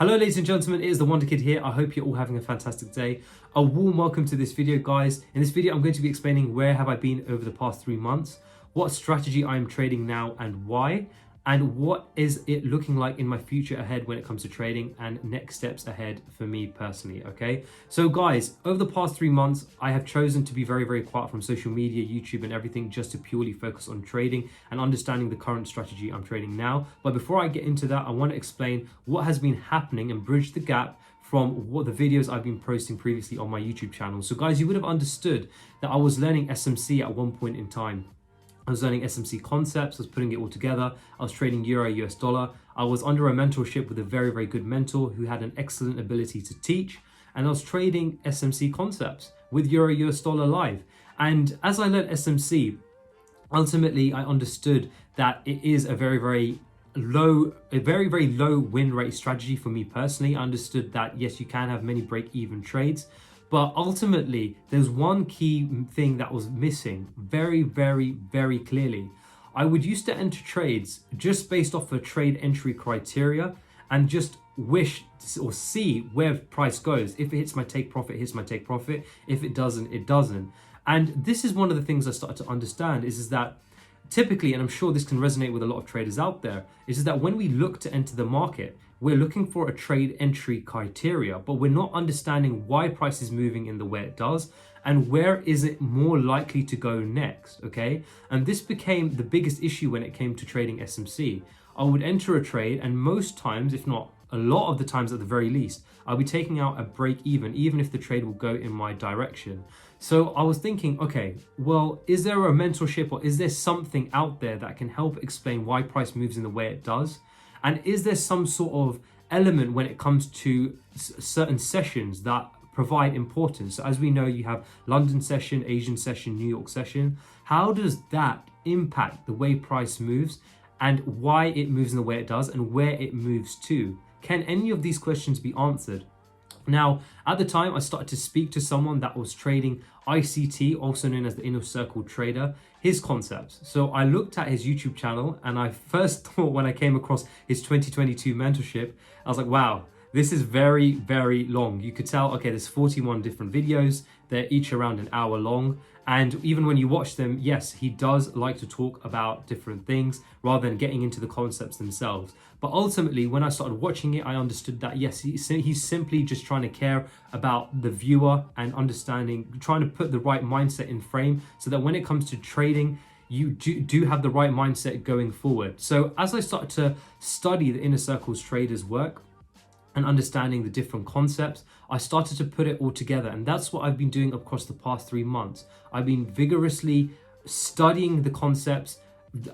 Hello ladies and gentlemen, it is the Wonder Kid here. I hope you're all having a fantastic day. A warm welcome to this video, guys. In this video, I'm going to be explaining where have I been over the past 3 months, what strategy I am trading now and why, and what is it looking like in my future ahead when it comes to trading and next steps ahead for me personally, okay? So guys, over the past 3 months, I have chosen to be very quiet from social media, YouTube and everything, just to purely focus on trading and understanding the current strategy I'm trading now. But before I get into that, I want to explain what has been happening and bridge the gap from what the videos I've been posting previously on my YouTube channel. So guys, you would have understood that I was learning SMC at one point in time. I was learning SMC concepts, I was putting it all together. I was trading Euro, US dollar. I was under a mentorship with a very good mentor who had an excellent ability to teach. And I was trading SMC concepts with Euro, US dollar live. And as I learned SMC, ultimately I understood that it is a very low win rate strategy for me personally. I understood that yes, you can have many break-even trades, but ultimately, there's one key thing that was missing very clearly. I would used to enter trades just based off a trade entry criteria and just wish or see where price goes. If it hits my take profit, it hits my take profit. If it doesn't, it doesn't. And this is one of the things I started to understand is that typically, and I'm sure this can resonate with a lot of traders out there, is that when we look to enter the market, we're looking for a trade entry criteria, but we're not understanding why price is moving in the way it does and where is it more likely to go next, okay? And this became the biggest issue when it came to trading SMC. I would enter a trade and most times, if not a lot of the times at the very least, I'll be taking out a break even if the trade will go in my direction. So I was thinking, okay, well, is there a mentorship or is there something out there that can help explain why price moves in the way it does? And is there some sort of element when it comes to certain sessions that provide importance? So as we know, you have London session, Asian session, New York session. How does that impact the way price moves and why it moves in the way it does and where it moves to? Can any of these questions be answered? Now, at the time, I started to speak to someone that was trading ICT, also known as the Inner Circle Trader, his concepts. So I looked at his YouTube channel and I first thought when I came across his 2022 mentorship, I was like, wow, this is very long. You could tell, okay, there's 41 different videos. They're each around an hour long. And even when you watch them, yes, he does like to talk about different things rather than getting into the concepts themselves. But ultimately, when I started watching it, I understood that, yes, he's simply just trying to care about the viewer and understanding, trying to put the right mindset in frame so that when it comes to trading, you do have the right mindset going forward. So as I started to study the Inner Circle's traders' work, and understanding the different concepts, I started to put it all together. And that's what I've been doing across the past 3 months. I've been vigorously studying the concepts.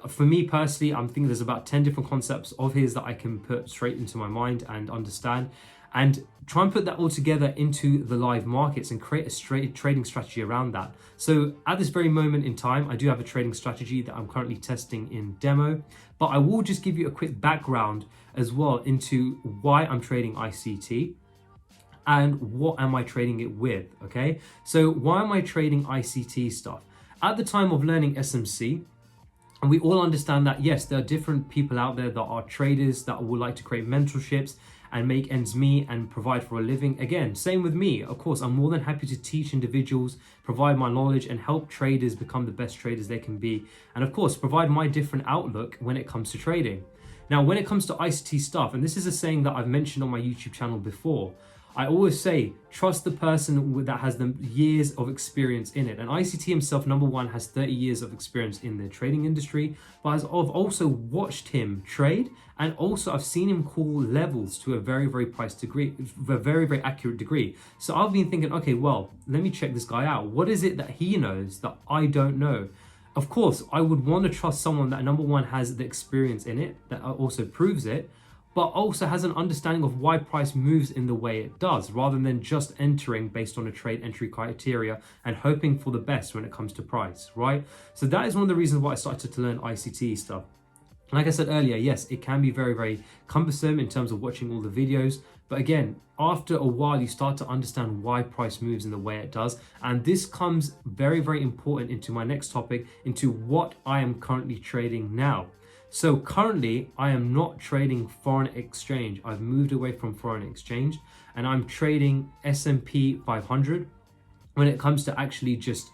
For me personally, I'm thinking there's about 10 different concepts of his that I can put straight into my mind and understand and try and put that all together into the live markets and create a straight trading strategy around that. So at this very moment in time, I do have a trading strategy that I'm currently testing in demo, but I will just give you a quick background as well into why I'm trading ICT and what am I trading it with, okay? So why am I trading ICT stuff? At the time of learning SMC, and we all understand that, yes, there are different people out there that are traders that would like to create mentorships and make ends meet and provide for a living. Again, same with me. Of course, I'm more than happy to teach individuals, provide my knowledge and help traders become the best traders they can be. And of course, provide my different outlook when it comes to trading. Now, when it comes to ICT stuff, and this is a saying that I've mentioned on my YouTube channel before, I always say, trust the person that has the years of experience in it. And ICT himself, number one, has 30 years of experience in the trading industry, but I've also watched him trade. And also I've seen him call levels to a very accurate degree. So I've been thinking, okay, well, let me check this guy out. What is it that he knows that I don't know? Of course, I would want to trust someone that number one has the experience in it, that also proves it, but also has an understanding of why price moves in the way it does, rather than just entering based on a trade entry criteria and hoping for the best when it comes to price, right? So that is one of the reasons why I started to learn ICT stuff. Like I said earlier, yes, it can be very cumbersome in terms of watching all the videos. But again, after a while, you start to understand why price moves in the way it does. And this comes very important into my next topic, into what I am currently trading now. So currently I am not trading foreign exchange. I've moved away from foreign exchange and I'm trading S&P 500 when it comes to actually just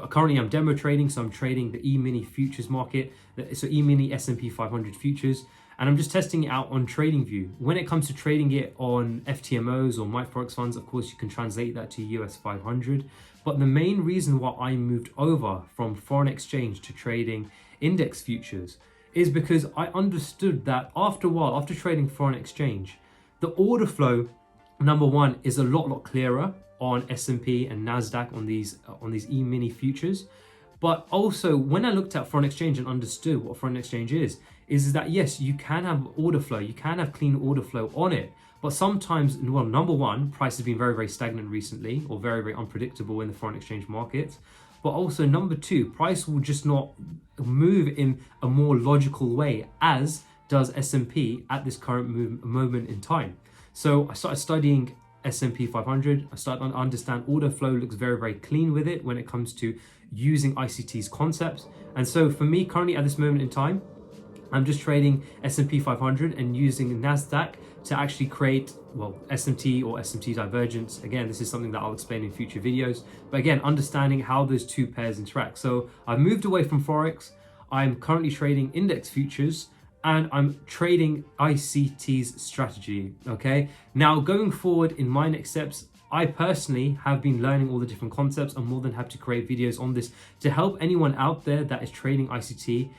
currently I'm demo trading. So I'm trading the E-mini futures market. So E-mini S&P 500 futures. And I'm just testing it out on TradingView. When it comes to trading it on FTMOs or MyForex funds, of course, you can translate that to US 500. But the main reason why I moved over from foreign exchange to trading index futures is because I understood that after a while, after trading foreign exchange, the order flow, number one, is a lot clearer on S&P and NASDAQ on these E-mini futures. But also when I looked at foreign exchange and understood what foreign exchange is that yes, you can have order flow, you can have clean order flow on it. But sometimes, well, number one, price has been very stagnant recently or very unpredictable in the foreign exchange markets. But also number two, price will just not move in a more logical way as does S&P at this current moment in time. So I started studying S&P 500. I started to understand order flow looks very clean with it when it comes to using ICT's concepts. And so for me currently at this moment in time, I'm just trading S&P 500 and using NASDAQ to actually create, well, SMT or SMT divergence. Again, this is something that I'll explain in future videos. But again, understanding how those two pairs interact. So I've moved away from Forex. I'm currently trading index futures and I'm trading ICT's strategy, okay? Now, going forward in my next steps, I personally have been learning all the different concepts. I'm more than happy to create videos on this to help anyone out there that is trading ICT,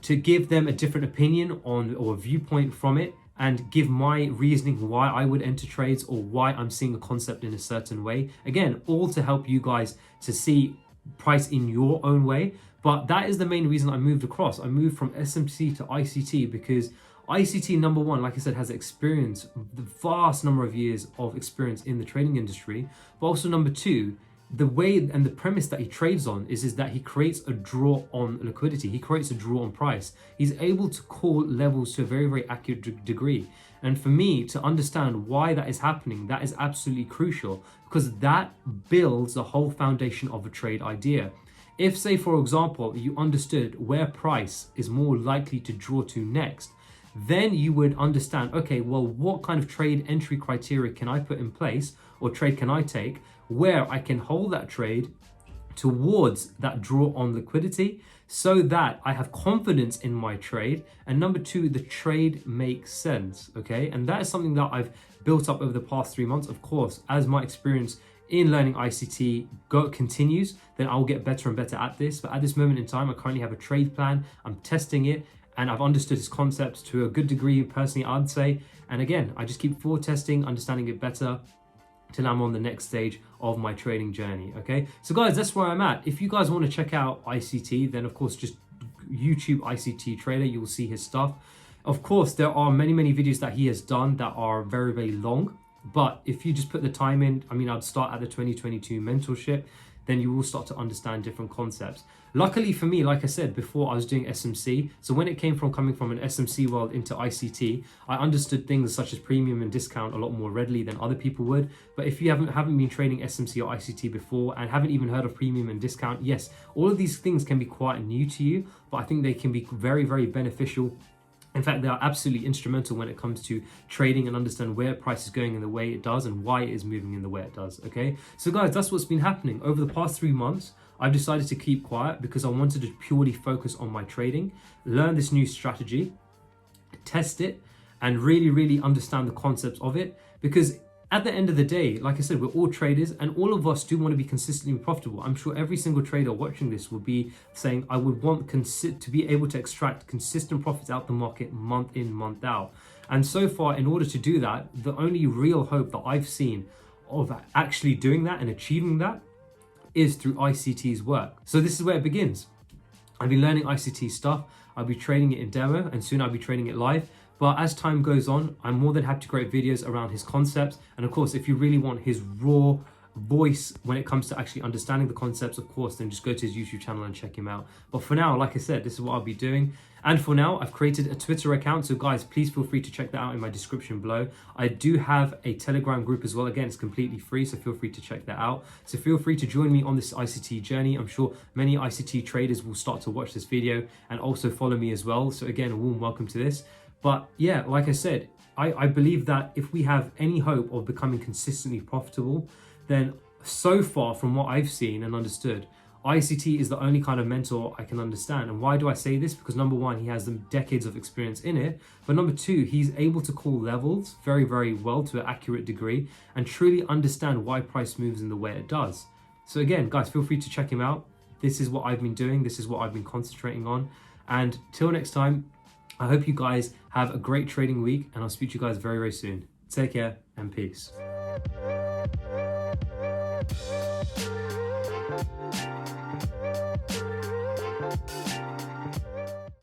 to give them a different opinion on or a viewpoint from it and give my reasoning why I would enter trades or why I'm seeing a concept in a certain way. Again, all to help you guys to see price in your own way. But that is the main reason I moved across. I moved from SMC to ICT because ICT, number one, like I said, has experience, the vast number of years of experience in the trading industry. But also number two, the way and the premise that he trades on is that he creates a draw on liquidity. He creates a draw on price. He's able to call levels to a very accurate degree. And for me to understand why that is happening, that is absolutely crucial because that builds the whole foundation of a trade idea. If, say, for example, you understood where price is more likely to draw to next, then you would understand, okay, well, what kind of trade entry criteria can I put in place or trade can I take where I can hold that trade towards that draw on liquidity so that I have confidence in my trade. And number two, the trade makes sense, okay? And that is something that I've built up over the past 3 months. Of course, as my experience in learning ICT continues, then I'll get better and better at this. But at this moment in time, I currently have a trade plan. I'm testing it and I've understood his concepts to a good degree, personally, I'd say. And again, I just keep forward testing, understanding it better till I'm on the next stage of my trading journey, okay? So guys, that's where I'm at. If you guys want to check out ICT, then of course, just YouTube ICT Trader, you'll see his stuff. Of course, there are many videos that he has done that are very long. But if you just put the time in, I mean, I'd start at the 2022 mentorship, then you will start to understand different concepts. Luckily for me, like I said before, I was doing SMC. So when it came from coming from an SMC world into ICT, I understood things such as premium and discount a lot more readily than other people would. But if you haven't been trading SMC or ICT before and haven't even heard of premium and discount, yes, all of these things can be quite new to you, but I think they can be very beneficial. In fact, they are absolutely instrumental when it comes to trading and understand where price is going in the way it does and why it is moving in the way it does, okay? So guys, that's what's been happening. Over the past 3 months, I've decided to keep quiet because I wanted to purely focus on my trading, learn this new strategy, test it, and really understand the concepts of it. Because at the end of the day, like I said, we're all traders and all of us do want to be consistently profitable. I'm sure every single trader watching this will be saying, I would want to be able to extract consistent profits out the market month in, month out. And so far, in order to do that, the only real hope that I've seen of actually doing that and achieving that is through ICT's work. So this is where it begins. I've been learning ICT stuff. I'll be trading it in demo and soon I'll be trading it live. But as time goes on, I'm more than happy to create videos around his concepts. And of course, if you really want his raw voice when it comes to actually understanding the concepts, of course, then just go to his YouTube channel and check him out. But for now, like I said, this is what I'll be doing. And for now, I've created a Twitter account. So guys, please feel free to check that out in my description below. I do have a Telegram group as well. Again, it's completely free, so feel free to check that out. So feel free to join me on this ICT journey. I'm sure many ICT traders will start to watch this video and also follow me as well. So again, a warm welcome to this. But yeah, like I said, I believe that if we have any hope of becoming consistently profitable, then so far from what I've seen and understood, ICT is the only kind of mentor I can understand. And why do I say this? Because number one, he has decades of experience in it. But number two, he's able to call levels very, very well to an accurate degree and truly understand why price moves in the way it does. So again, guys, feel free to check him out. This is what I've been doing. This is what I've been concentrating on. And till next time, I hope you guys have a great trading week, and I'll speak to you guys very, very soon. Take care and peace.